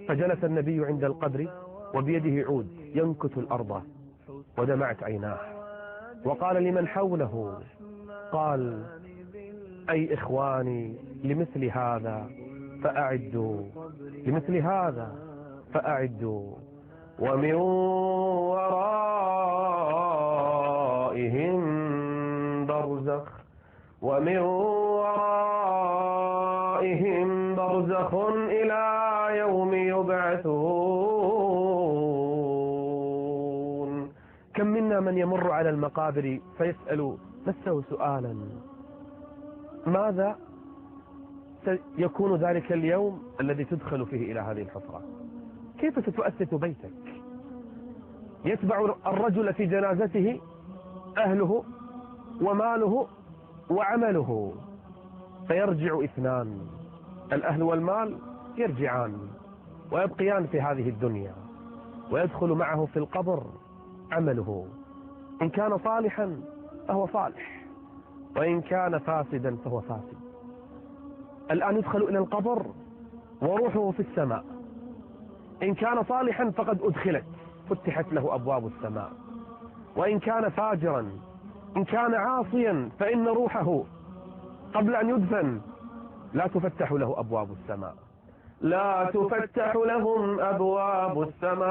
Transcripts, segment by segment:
فجلس النبي عند القبر وبيده عود ينكت الأرض ودمعت عيناه، وقال لمن حوله، قال: أي إخواني، لمثل هذا فأعدوا، لمثل هذا فأعدوا، ومن ورائهم برزخ، ومن ورائهم برزخ إلى يوم يبعثون. كم منا من يمر على المقابر فيسأل نفسه سؤالا: ماذا سيكون ذلك اليوم الذي تدخل فيه إلى هذه الحفرة؟ كيف ستؤسس بيتك؟ يتبع الرجل في جنازته أهله وماله وعمله، فيرجع اثنان، الأهل والمال يرجعان ويبقيان في هذه الدنيا، ويدخل معه في القبر عمله، إن كان صالحا فهو صالح، وإن كان فاسدا فهو فاسد. الآن يدخل إلى القبر وروحه في السماء، إن كان صالحا فقد أدخلت، فتحت له أبواب السماء، وإن كان فاجرا، إن كان عاصيا، فإن روحه قبل أن يدفن لا تفتح له أبواب السماء، لا تفتح لهم أبواب السماء،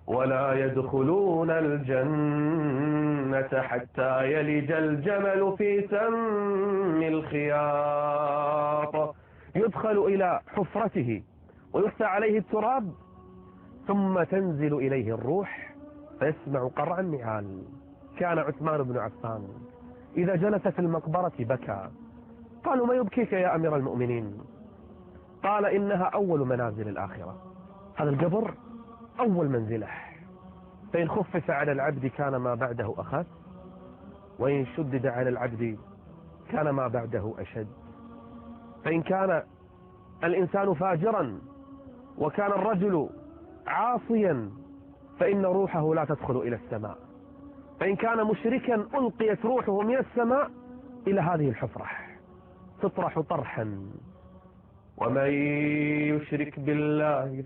ولا يدخلون الجنة حتى يلج الجمل في سم الخياط. يدخل إلى حفرته ويحثى عليه التراب، ثم تنزل إليه الروح فيسمع قرع النعال. كان عثمان بن عفان إذا جلس في المقبرة بكى. قالوا: ما يبكيك يا أمير المؤمنين؟ قال: إنها أول منازل الآخرة. هذا القبر أول منزله، فإن خفف على العبد كان ما بعده أخف، وإن شدد على العبد كان ما بعده أشد. فإن كان الإنسان فاجرا وكان الرجل عاصيا فإن روحه لا تدخل إلى السماء، فإن كان مشركا ألقيت روحه من السماء إلى هذه الحفرة تطرح طرحا. ومن يشرك بالله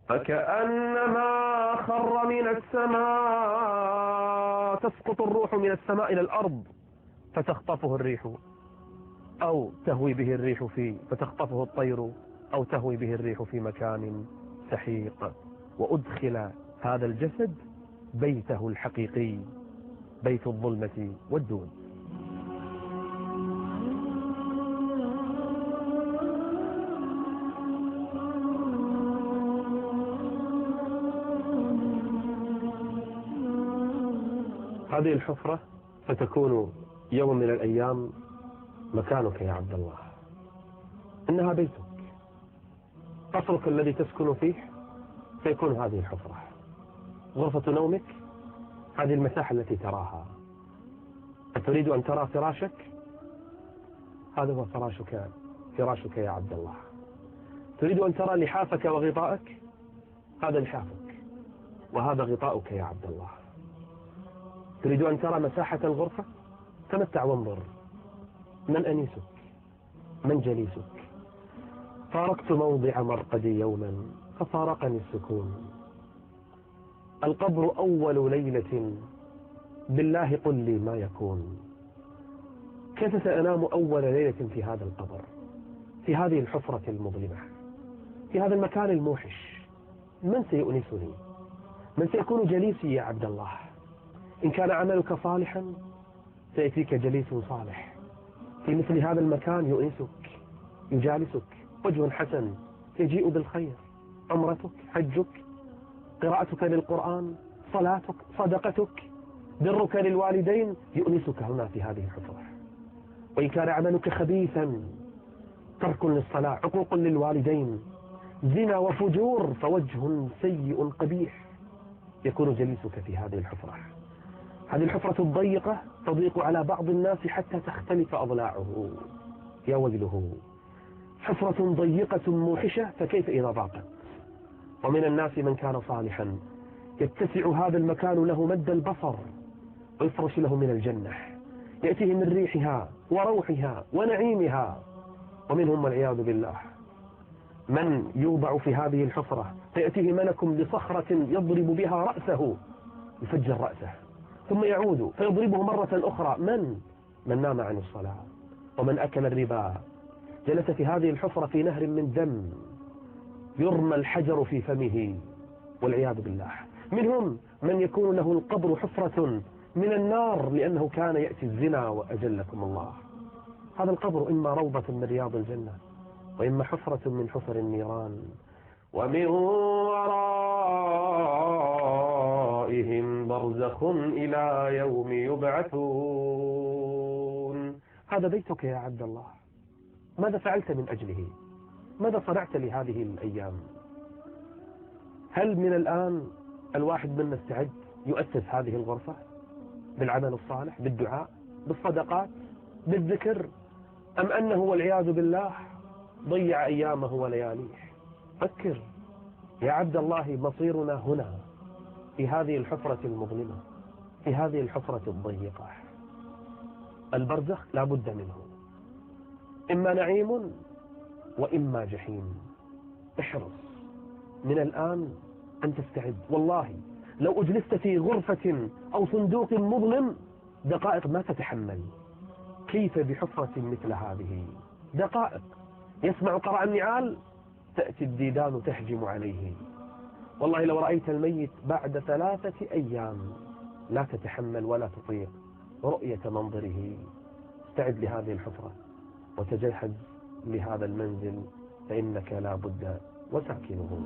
فكأنما خر من السماء. تسقط الروح من السماء إلى الأرض فتخطفه الريح، أو تهوي به الريح فيه، فتخطفه الطير، أو تهوي به الريح في مكان سحيق. وأدخل هذا الجسد بيته الحقيقي، بيت الظلمة والدود. هذه الحفرة ستكون يوم من الأيام مكانك يا عبد الله، إنها بيتك، قصرك الذي تسكن فيه سيكون هذه الحفرة، غرفة نومك هذه المساحة التي تراها. أتريد أن ترى فراشك؟ هذا هو فراشك يا عبد الله. تريد أن ترى لحافك وغطاءك؟ هذا لحافك وهذا غطاؤك يا عبد الله. تريد أن ترى مساحة الغرفة؟ تمتع وانظر. من أنيسك؟ من جليسك؟ فارقت موضع مرقدي يوما ففارقني السكون. القبر أول ليلة، بالله قل لي ما يكون. كيف سأنام أول ليلة في هذا القبر، في هذه الحفرة المظلمة، في هذا المكان الموحش؟ من سيؤنسني؟ من سيكون جليسي يا عبد الله؟ إن كان عملك صالحا سيأتيك جليس صالح في مثل هذا المكان يؤنسك، يجالسك، وجه حسن يجيء بالخير، عمرتك، حجك، قراءتك للقرآن، صلاتك، صدقتك، برك للوالدين يؤنسك هنا في هذه الحفرة. وإن كان عملك خبيثا، ترك للصلاة، عقوق للوالدين، زنا وفجور، فوجه سيء قبيح يكون جليسك في هذه الحفرة. هذه الحفرة الضيقة تضيق على بعض الناس حتى تختلف أضلاعه. يا ويله، حفرة ضيقة موحشة، فكيف إذا ضاقت؟ ومن الناس من كان صالحا يتسع هذا المكان له مد البصر، ويفرش له من الجنة، يأتيه من ريحها وروحها ونعيمها، ومنهم والعياذ بالله من يوضع في هذه الحفرة فيأتيه ملك بصخرة يضرب بها رأسه يفجر رأسه، ثم يعود فيضربه مرة أخرى. من نام عن الصلاة، ومن أكل الربا جلس في هذه الحفرة في نهر من دم يرمى الحجر في فمه والعياذ بالله. منهم من يكون له القبر حفرة من النار لأنه كان يأتي الزنا وأجلكم الله. هذا القبر إما روضة من رياض الجنة وإما حفرة من حفر النيران، ومن ورائهم برزخ إلى يوم يبعثون. هذا بيتك يا عبد الله، ماذا فعلت من أجله؟ ماذا صنعت لهذه الأيام؟ هل من الآن الواحد منا استعد يؤسس هذه الغرفة بالعمل الصالح، بالدعاء، بالصدقات، بالذكر، أم أنه والعياذ بالله ضيع أيامه ولياليه؟ فكر يا عبد الله، مصيرنا هنا في هذه الحفرة المظلمة، في هذه الحفرة الضيقة. البرزخ لا بد منه، إما نعيم وإما جحيم. احرص من الآن أن تستعد. والله لو أجلست في غرفة أو صندوق مظلم دقائق ما تتحمل، كيف بحفرة مثل هذه؟ دقائق يسمع قرع النعال تأتي الديدان تهجم عليه. والله لو رأيت الميت بعد 3 أيام لا تتحمل ولا تطيق رؤية منظره. استعد لهذه الحفرة وتجهز لهذا المنزل، فإنك لا بد وساكنه.